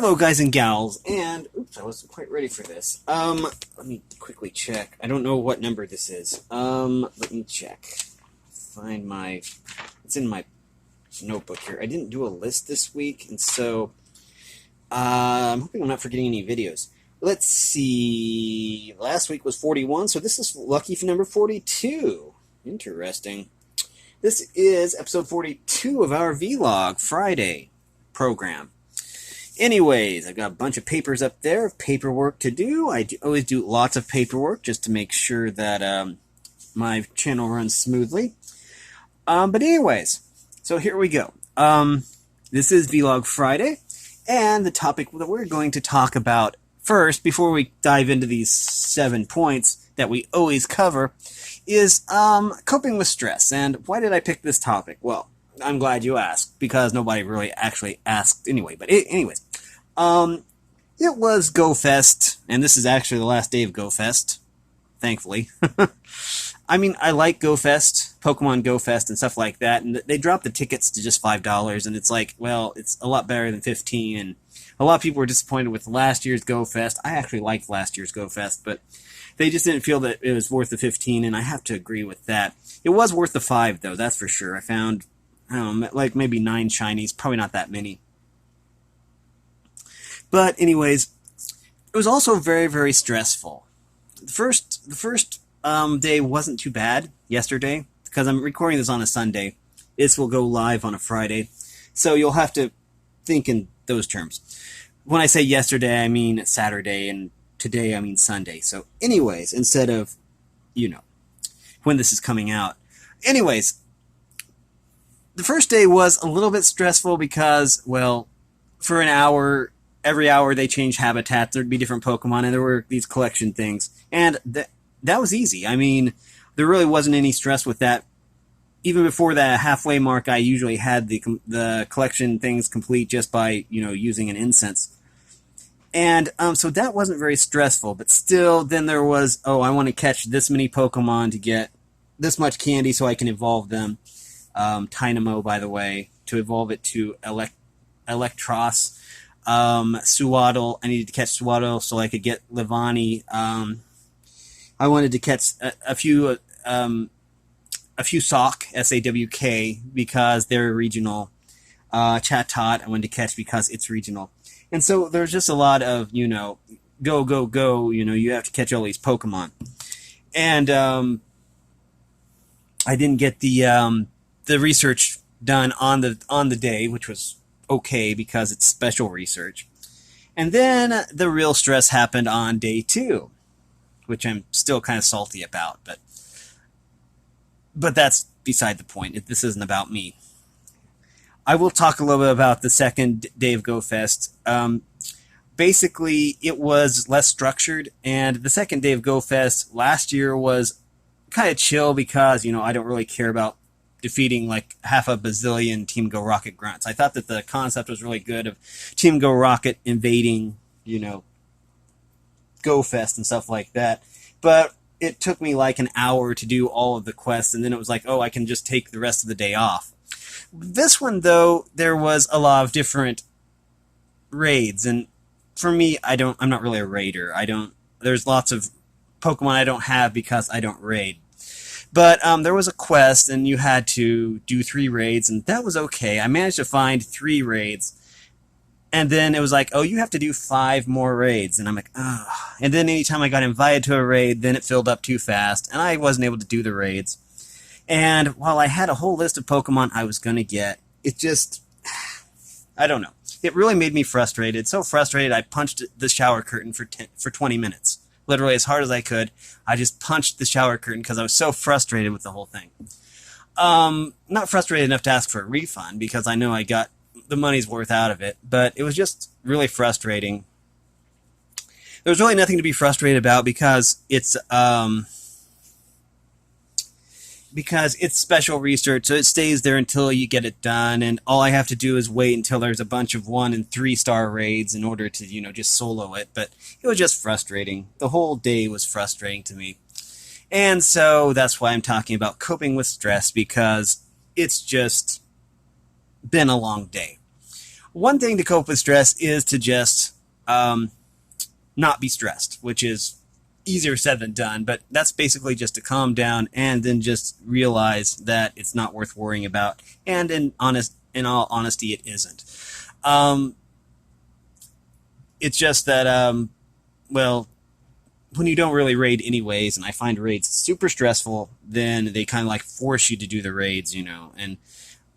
Hello, guys and gals, and oops, I wasn't quite ready for this. Let me quickly check. I don't know what number this is. Let me check. Find my. It's in my notebook here. I didn't do a list this week, and so I'm hoping I'm not forgetting any videos. Let's see. Last week was 41, so this is lucky for number 42. Interesting. This is episode 42 of our Vlog Friday program. Anyways, I've got a bunch of papers up there, paperwork to do. Always do lots of paperwork just to make sure that my channel runs smoothly. But anyways, so here we go. This is Vlog Friday, and the topic that we're going to talk about first, before we dive into these 7 points that we always cover, is coping with stress. And why did I pick this topic? Well, I'm glad you asked, because nobody really actually asked anyway. But anyways, it was GoFest, and this is actually the last day of GoFest, thankfully. I mean, I like GoFest, Pokemon GoFest, and stuff like that, and they dropped the tickets to just $5, and it's like, well, it's a lot better than $15, and a lot of people were disappointed with last year's GoFest. I actually liked last year's GoFest, but they just didn't feel that it was worth the $15, and I have to agree with that. It was worth the $5, though, that's for sure. I found, I don't know, like maybe 9 shinies, probably not that many. But anyways, it was also very, very stressful. The first day wasn't too bad yesterday, because I'm recording this on a Sunday. This will go live on a Friday, so you'll have to think in those terms. When I say yesterday, I mean Saturday, and today I mean Sunday. So anyways, instead of, when this is coming out. Anyways, the first day was a little bit stressful because, well, for an hour, every hour they changed habitats, there'd be different Pokemon, and there were these collection things. And that was easy. I mean, there really wasn't any stress with that. Even before the halfway mark, I usually had the collection things complete just by, using an incense. And so that wasn't very stressful, but still, then there was, I want to catch this many Pokemon to get this much candy so I can evolve them. Tynamo, by the way, to evolve it to Electros. Suwaddle, I needed to catch Suwaddle so I could get Livani. I wanted to catch a few Sawk, S-A-W-K, because they're regional. Chatot, I wanted to catch because it's regional. And so there's just a lot of, go, go, go, you have to catch all these Pokemon. And I didn't get the research done on the day, which was okay because it's special research. And then the real stress happened on day 2, which I'm still kind of salty about, but that's beside the point. This isn't about me. I will talk a little bit about the second day of GoFest. Basically, it was less structured, and the second day of GoFest last year was kind of chill because, I don't really care about defeating like half a bazillion Team Go Rocket grunts. I thought that the concept was really good of Team Go Rocket invading, GoFest and stuff like that. But it took me like an hour to do all of the quests, and then it was like, I can just take the rest of the day off. This one, though, there was a lot of different raids, and for me, I'm not really a raider. There's lots of Pokemon I don't have because I don't raid. But there was a quest, and you had to do 3 raids, and that was okay. I managed to find 3 raids, and then it was like, you have to do 5 more raids, and I'm like, ugh. And then anytime I got invited to a raid, then it filled up too fast, and I wasn't able to do the raids. And while I had a whole list of Pokemon I was going to get, it just, I don't know. It really made me frustrated. So frustrated, I punched the shower curtain for 20 minutes. Literally as hard as I could. I just punched the shower curtain because I was so frustrated with the whole thing. Not frustrated enough to ask for a refund because I know I got the money's worth out of it, but it was just really frustrating. There was really nothing to be frustrated about because it's special research, so it stays there until you get it done, and all I have to do is wait until there's a bunch of 1- and 3-star raids in order to, just solo it, but it was just frustrating. The whole day was frustrating to me. And so that's why I'm talking about coping with stress, because it's just been a long day. One thing to cope with stress is to just not be stressed, which is easier said than done, but that's basically just to calm down and then just realize that it's not worth worrying about. And in all honesty, it isn't. Um, it's just that, well, when you don't really raid anyways, and I find raids super stressful, then they kind of like force you to do the raids, and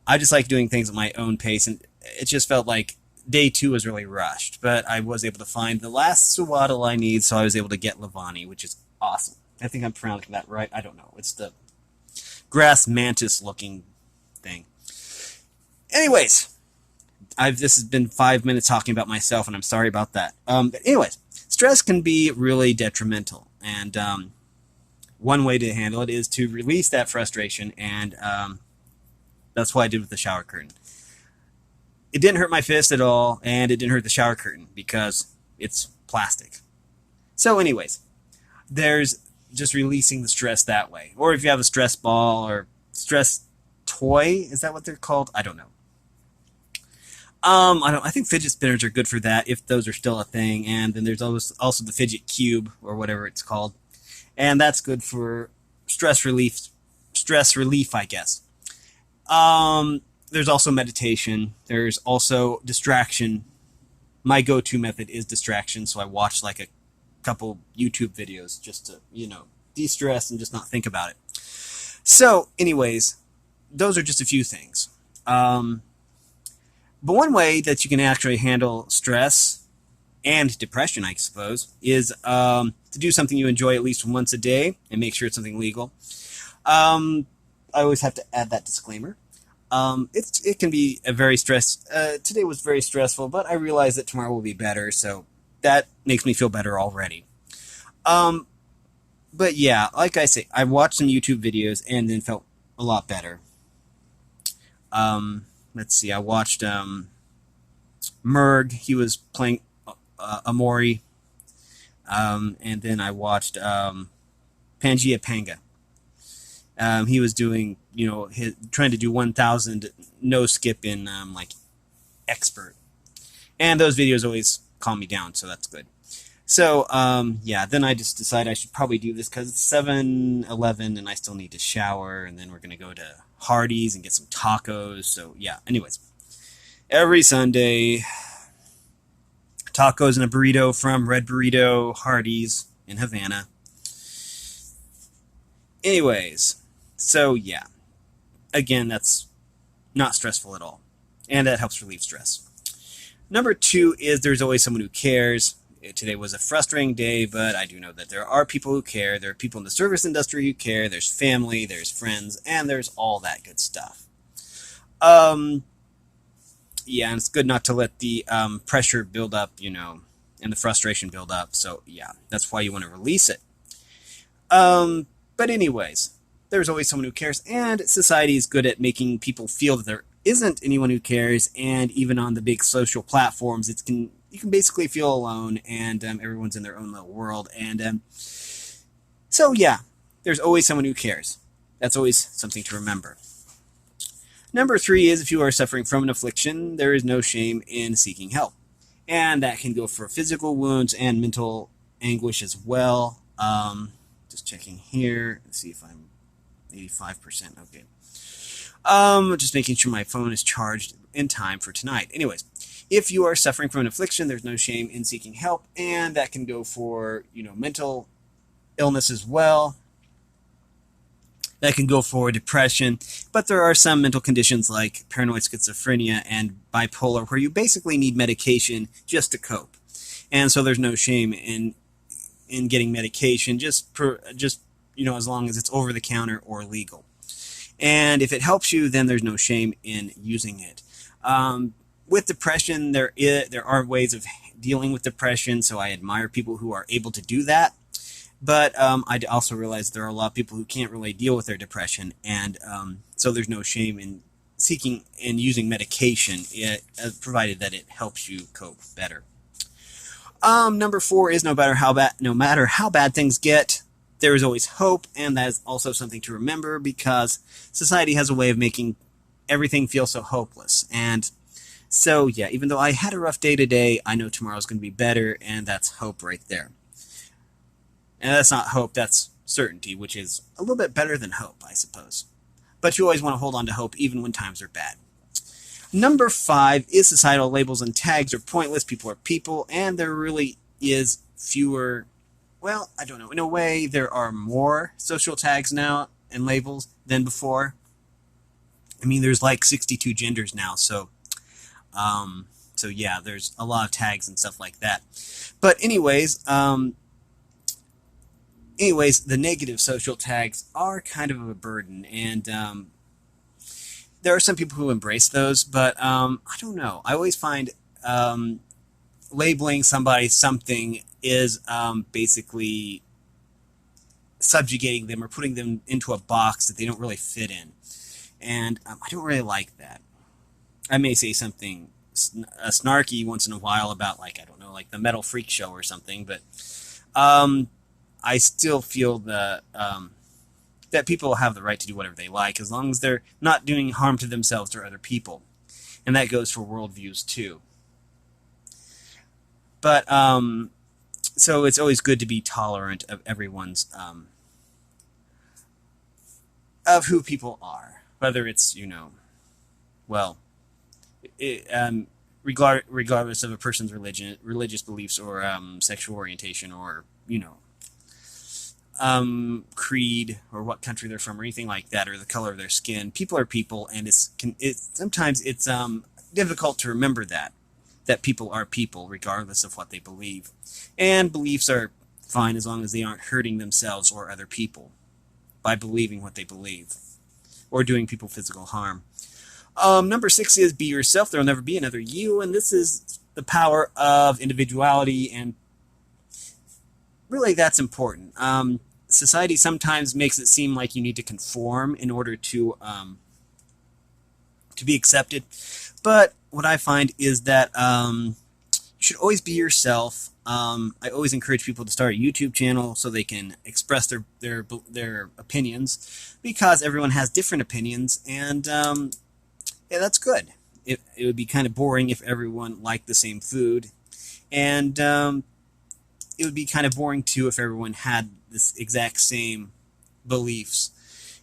I just like doing things at my own pace, and it just felt like day 2 was really rushed, but I was able to find the last swaddle I need, so I was able to get Levani, which is awesome. I think I'm pronouncing that right. I don't know. It's the grass mantis looking thing. Anyways, this has been 5 minutes talking about myself, and I'm sorry about that. But anyways, stress can be really detrimental, and one way to handle it is to release that frustration, and that's what I did with the shower curtain. It didn't hurt my fist at all, and it didn't hurt the shower curtain because it's plastic. So anyways, there's just releasing the stress that way. Or if you have a stress ball or stress toy, is that what they're called? I don't know. I think fidget spinners are good for that if those are still a thing. And then there's also the fidget cube or whatever it's called, and that's good for stress relief. I guess. There's also meditation. There's also distraction. My go-to method is distraction, so I watch like a couple YouTube videos just to, de-stress and just not think about it. So, anyways, those are just a few things. But one way that you can actually handle stress and depression, I suppose, is to do something you enjoy at least once a day and make sure it's something legal. I always have to add that disclaimer. It can be a very today was very stressful, but I realize that tomorrow will be better, so that makes me feel better already. But yeah, like I say, I watched some YouTube videos and then felt a lot better. Let's see, I watched Merg. He was playing Amori, and then I watched Pangaea Panga. He was doing, trying to do 1,000 no skip in like expert, and those videos always calm me down, so that's good. So yeah, then I just decided I should probably do this because it's 7:11 and I still need to shower, and then we're gonna go to Hardee's and get some tacos. So yeah, anyways, every Sunday, tacos and a burrito from Red Burrito Hardee's in Havana. Anyways, so yeah, again, that's not stressful at all, and that helps relieve stress. Number 2 is there's always someone who cares. Today was a frustrating day, but I do know that there are people who care. There are people in the service industry who care. There's family, there's friends, and there's all that good stuff. Yeah, and it's good not to let the pressure build up, and the frustration build up. So yeah, that's why you want to release it. But anyways, there's always someone who cares, and society is good at making people feel that there isn't anyone who cares, and even on the big social platforms, you can basically feel alone, and everyone's in their own little world, and so yeah, there's always someone who cares. That's always something to remember. Number 3 is if you are suffering from an affliction, there is no shame in seeking help, and that can go for physical wounds and mental anguish as well. Just checking here. Let's see if I'm 85%. Okay. Just making sure my phone is charged in time for tonight. Anyways, if you are suffering from an affliction, there's no shame in seeking help, and that can go for, mental illness as well. That can go for depression, but there are some mental conditions like paranoid schizophrenia and bipolar where you basically need medication just to cope. And so there's no shame in getting medication, just as long as it's over the counter or legal. And if it helps you, then there's no shame in using it. With depression, there are ways of dealing with depression, so I admire people who are able to do that. But I also realize there are a lot of people who can't really deal with their depression, and so there's no shame in seeking and using medication, provided that it helps you cope better. Number 4 is no matter how bad things get, there is always hope, and that is also something to remember because society has a way of making everything feel so hopeless. And So yeah, even though I had a rough day today, I know tomorrow's going to be better, and that's hope right there. And that's not hope, that's certainty, which is a little bit better than hope, I suppose. But you always want to hold on to hope even when times are bad. Number 5 is societal labels and tags are pointless. People are people, and there really is fewer. Well, I don't know. In a way, there are more social tags now and labels than before. I mean, there's like 62 genders now, so yeah, there's a lot of tags and stuff like that. But anyways, the negative social tags are kind of a burden, and there are some people who embrace those, but I don't know. I always find labeling somebody something is basically subjugating them or putting them into a box that they don't really fit in. And I don't really like that. I may say something snarky once in a while about, like, I don't know, like the Metal Freak Show or something, but I still feel that people have the right to do whatever they like as long as they're not doing harm to themselves or other people. And that goes for worldviews too. But so it's always good to be tolerant of everyone's of who people are, whether it's, well, regardless of a person's religious beliefs, or sexual orientation, or creed, or what country they're from, or anything like that, or the color of their skin. People are people, and sometimes it's difficult to remember that people are people regardless of what they believe, and beliefs are fine as long as they aren't hurting themselves or other people by believing what they believe or doing people physical harm. Number 6 is be yourself. There will never be another you, and this is the power of individuality, and really that's important. Society sometimes makes it seem like you need to conform in order to be accepted, but what I find is that you should always be yourself. I always encourage people to start a YouTube channel so they can express their opinions, because everyone has different opinions, and yeah, that's good. It would be kind of boring if everyone liked the same food, and it would be kind of boring too if everyone had this exact same beliefs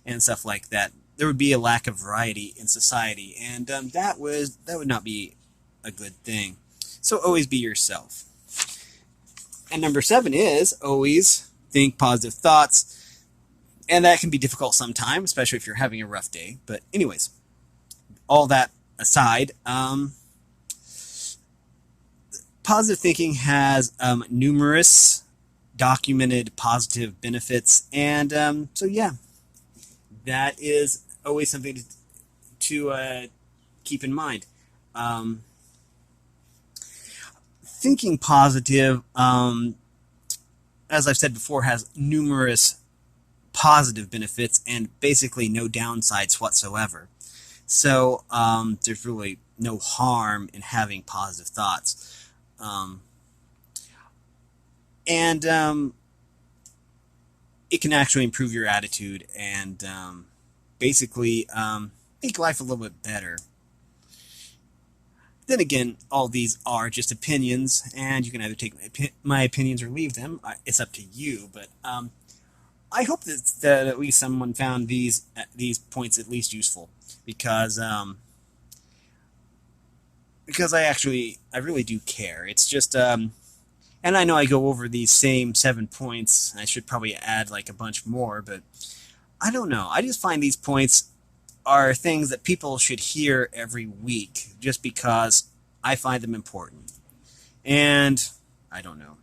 and stuff like that. There would be a lack of variety in society, and that would not be a good thing. So always be yourself. And number 7 is always think positive thoughts, and that can be difficult sometimes, especially if you're having a rough day. But anyways, all that aside, positive thinking has numerous documented positive benefits, and so yeah, that is always something to keep in mind. Thinking positive, as I've said before, has numerous positive benefits and basically no downsides whatsoever. So there's really no harm in having positive thoughts. And it can actually improve your attitude and basically make life a little bit better. Then again, all these are just opinions, and you can either take my opinions or leave them. It's up to you, but I hope that at least someone found these points at least useful, because I really do care. It's just and I know I go over these same 7 points. I should probably add like a bunch more, but I don't know. I just find these points are things that people should hear every week, just because I find them important. And I don't know.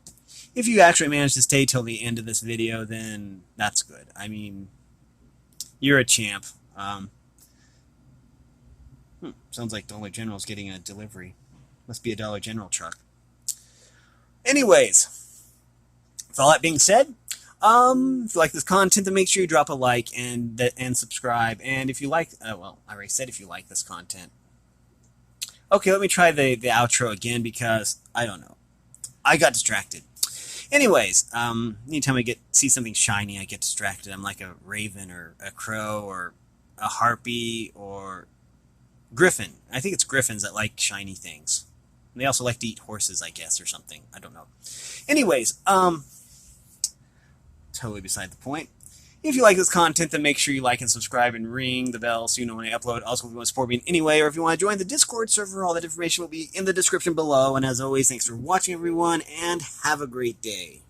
If you actually manage to stay till the end of this video, then that's good. I mean, you're a champ. Sounds like Dollar General's getting a delivery. Must be a Dollar General truck. Anyways, with all that being said, if you like this content, then make sure you drop a like and subscribe. And if you like, well, I already said if you like this content. Okay, let me try the outro again, because I don't know. I got distracted. Anyways, anytime I see something shiny, I get distracted. I'm like a raven or a crow or a harpy or Griffin. I think it's griffins that like shiny things. And they also like to eat horses, I guess, or something. I don't know. Anyways, totally beside the point. If you like this content, then make sure you like and subscribe and ring the bell so you know when I upload. Also, if you want to support me in any way, or if you want to join the Discord server, all that information will be in the description below. And as always, thanks for watching, everyone, and have a great day.